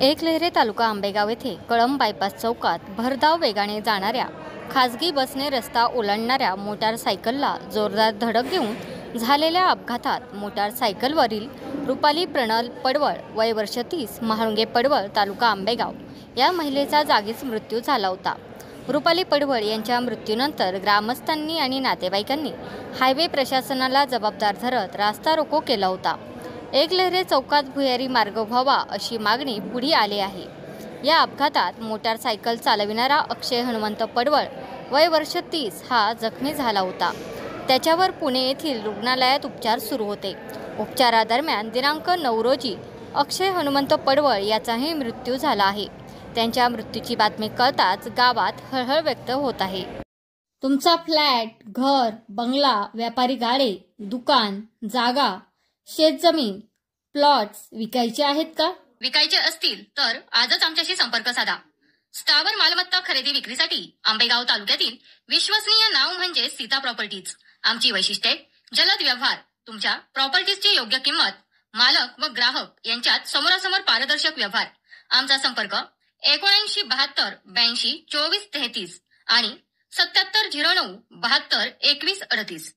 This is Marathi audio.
एकलेहरे तालुका आंबेगाव येथे कळंब बायपास चौकात भरधाव वेगाने जाणाऱ्या खासगी बसने रस्ता ओलांडणाऱ्या मोटारसायकलला जोरदार धडक देऊन झालेल्या अपघातात मोटारसायकलवरील रुपाली प्रणल पडवळ वय वर्ष 30 महाळुंगे पडवळ तालुका आंबेगाव या महिलेचा जागीच मृत्यू झाला होता। रुपाली पडवळ यांच्या मृत्यूनंतर ग्रामस्थांनी आणि नातेवाईकांनी हायवे प्रशासनाला जबाबदार धरत रास्ता रोको केला होता। एकलेहरे चौकात भुयारी मार्ग व्हावा अशी मागणी पुढे आली आहे। या अपघातात मोटारसायकल चालविणारा अक्षय हनुमंत पडवळ वय वर्ष 30 हा जखमी झाला होता। त्याच्यावर पुणे येथील रुग्णालयात उपचार सुरू होते। उपचारादरम्यान दिनांक 9 रोजी अक्षय हनुमंत पडवळ याचाही मृत्यू झाला आहे। त्यांच्या मृत्यूची बातमी कळताच गावात हळहळ व्यक्त होत आहे। तुमचा फ्लॅट, घर, बंगला, व्यापारी गाडे, दुकान, जागा, शेतजमीन, प्लॉट्स विकायचे आहेत का? विकायचे असतील तर आजच आमच्याशी संपर्क साधा। स्थावर मालमत्ता खरेदी विक्रीसाठी आंबेगाव तालुक्यातील विश्वसनीय नाव म्हणजे सीता प्रॉपर्टीज। आमची वैशिष्ट्ये: जलद व्यवहार, तुमच्या प्रॉपर्टीजची योग्य किंमत, मालक व ग्राहक यांच्यात समोरासमोर पारदर्शक व्यवहार। आमचा संपर्क 7972 82 24 33 आणि 7709 72 21 38।